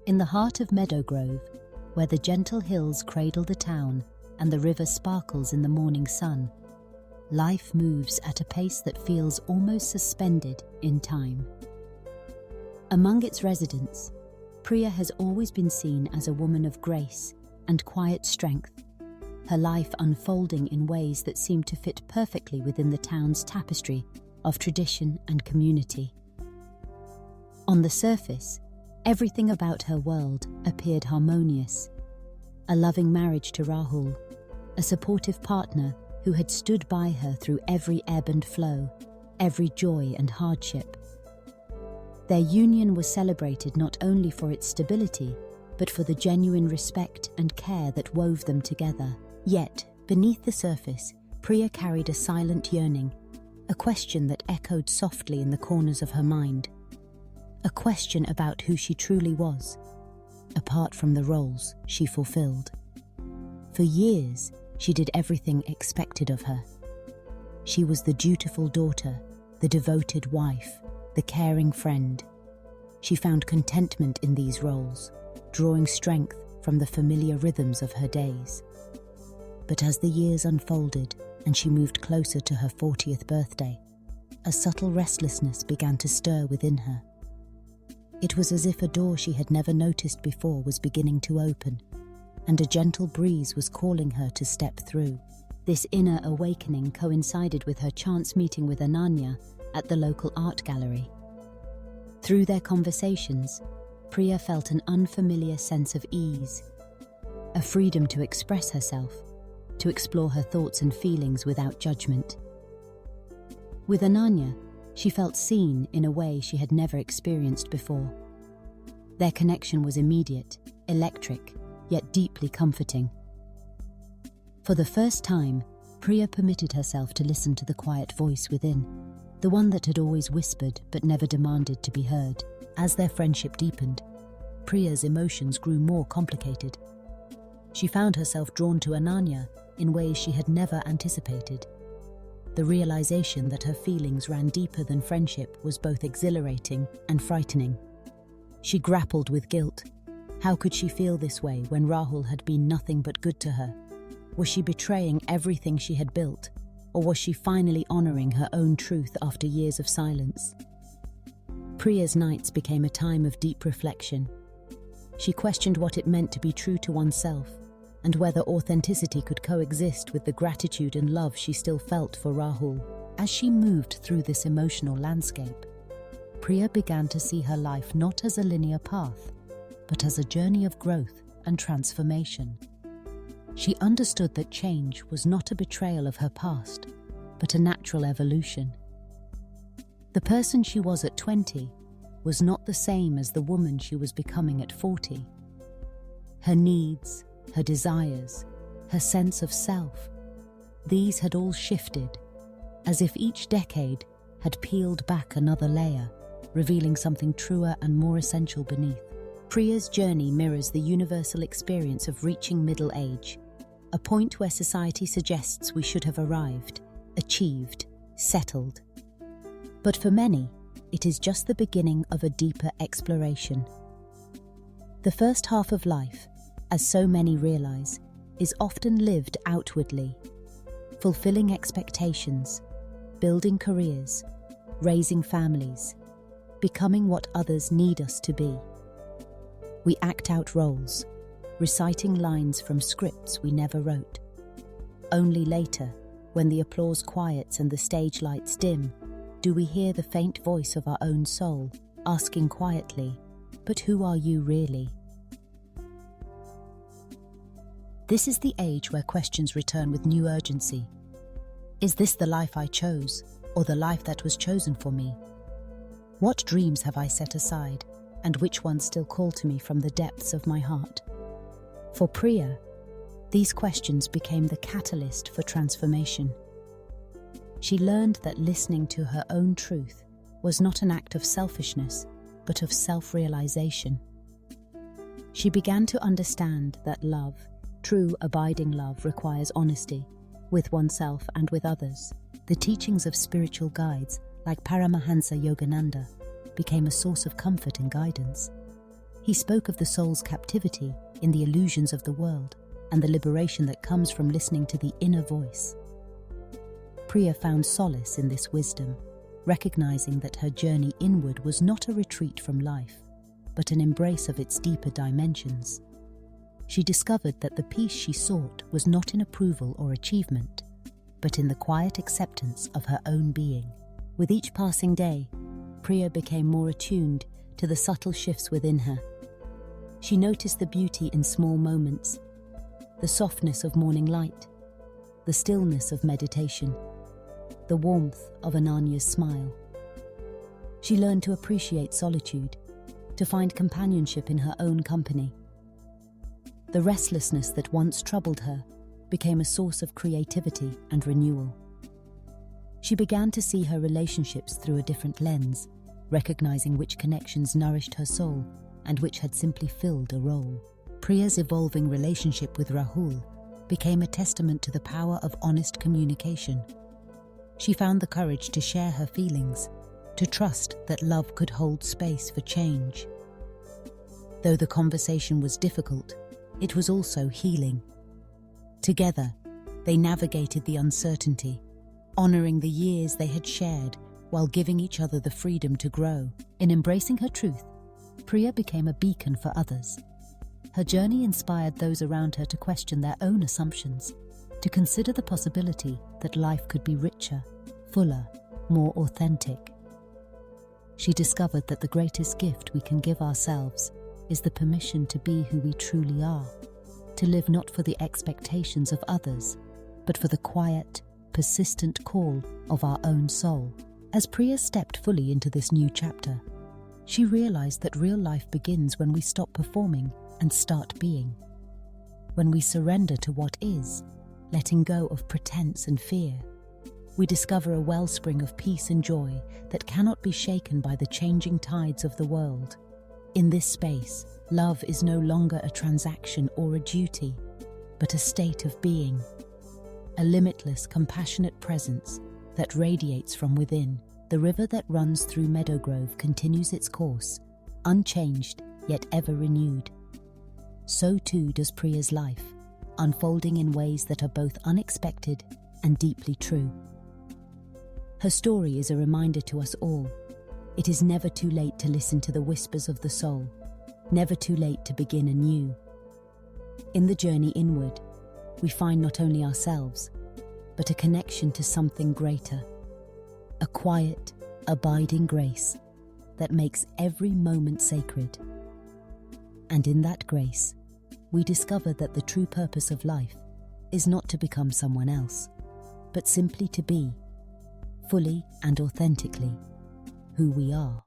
In the heart of Meadowgrove, where the gentle hills cradle the town and the river sparkles in the morning sun, life moves at a pace that feels almost suspended in time. Among its residents, Priya has always been seen as a woman of grace and quiet strength, her life unfolding in ways that seem to fit perfectly within the town's tapestry of tradition and community. On the surface, everything about her world appeared harmonious. A loving marriage to Rahul, a supportive partner who had stood by her through every ebb and flow, every joy and hardship. Their union was celebrated not only for its stability, but for the genuine respect and care that wove them together. Yet, beneath the surface, Priya carried a silent yearning, a question that echoed softly in the corners of her mind. A question about who she truly was, apart from the roles she fulfilled. For years, she did everything expected of her. She was the dutiful daughter, the devoted wife, the caring friend. She found contentment in these roles, drawing strength from the familiar rhythms of her days. But as the years unfolded and she moved closer to her 40th birthday, a subtle restlessness began to stir within her. It was as if a door she had never noticed before was beginning to open, and a gentle breeze was calling her to step through. This inner awakening coincided with her chance meeting with Ananya at the local art gallery. Through their conversations, Priya felt an unfamiliar sense of ease, a freedom to express herself, to explore her thoughts and feelings without judgment. With Ananya, she felt seen in a way she had never experienced before. Their connection was immediate, electric, yet deeply comforting. For the first time, Priya permitted herself to listen to the quiet voice within, the one that had always whispered but never demanded to be heard. As their friendship deepened, Priya's emotions grew more complicated. She found herself drawn to Ananya in ways she had never anticipated. The realization that her feelings ran deeper than friendship was both exhilarating and frightening. She grappled with guilt. How could she feel this way when Rahul had been nothing but good to her? Was she betraying everything she had built, or was she finally honoring her own truth after years of silence? Priya's nights became a time of deep reflection. She questioned what it meant to be true to oneself, and whether authenticity could coexist with the gratitude and love she still felt for Rahul. As she moved through this emotional landscape, Priya began to see her life not as a linear path, but as a journey of growth and transformation. She understood that change was not a betrayal of her past, but a natural evolution. The person she was at 20 was not the same as the woman she was becoming at 40. Her needs, her desires, her sense of self, these had all shifted, as if each decade had peeled back another layer, revealing something truer and more essential beneath. Priya's journey mirrors the universal experience of reaching middle age, a point where society suggests we should have arrived, achieved, settled. But for many, it is just the beginning of a deeper exploration. The first half of life, as so many realize, is often lived outwardly, fulfilling expectations, building careers, raising families, becoming what others need us to be. We act out roles, reciting lines from scripts we never wrote. Only later, when the applause quiets and the stage lights dim, do we hear the faint voice of our own soul, asking quietly, "But who are you really?" This is the age where questions return with new urgency. Is this the life I chose, or the life that was chosen for me? What dreams have I set aside, and which ones still call to me from the depths of my heart? For Priya, these questions became the catalyst for transformation. She learned that listening to her own truth was not an act of selfishness, but of self-realization. She began to understand that love, true abiding love, requires honesty, with oneself and with others. The teachings of spiritual guides like Paramahansa Yogananda became a source of comfort and guidance. He spoke of the soul's captivity in the illusions of the world and the liberation that comes from listening to the inner voice. Priya found solace in this wisdom, recognizing that her journey inward was not a retreat from life, but an embrace of its deeper dimensions. She discovered that the peace she sought was not in approval or achievement, but in the quiet acceptance of her own being. With each passing day, Priya became more attuned to the subtle shifts within her. She noticed the beauty in small moments, the softness of morning light, the stillness of meditation, the warmth of Ananya's smile. She learned to appreciate solitude, to find companionship in her own company. The restlessness that once troubled her became a source of creativity and renewal. She began to see her relationships through a different lens, recognizing which connections nourished her soul and which had simply filled a role. Priya's evolving relationship with Rahul became a testament to the power of honest communication. She found the courage to share her feelings, to trust that love could hold space for change. Though the conversation was difficult, it was also healing. Together, they navigated the uncertainty, honoring the years they had shared while giving each other the freedom to grow. In embracing her truth, Priya became a beacon for others. Her journey inspired those around her to question their own assumptions, to consider the possibility that life could be richer, fuller, more authentic. She discovered that the greatest gift we can give ourselves is the permission to be who we truly are, to live not for the expectations of others, but for the quiet, persistent call of our own soul. As Priya stepped fully into this new chapter, she realized that real life begins when we stop performing and start being. When we surrender to what is, letting go of pretense and fear, we discover a wellspring of peace and joy that cannot be shaken by the changing tides of the world. In this space, love is no longer a transaction or a duty, but a state of being, a limitless, compassionate presence that radiates from within. The river that runs through Meadowgrove continues its course, unchanged yet ever renewed. So too does Priya's life, unfolding in ways that are both unexpected and deeply true. Her story is a reminder to us all. It is never too late to listen to the whispers of the soul, never too late to begin anew. In the journey inward, we find not only ourselves, but a connection to something greater, a quiet, abiding grace that makes every moment sacred. And in that grace, we discover that the true purpose of life is not to become someone else, but simply to be, fully and authentically, who we are.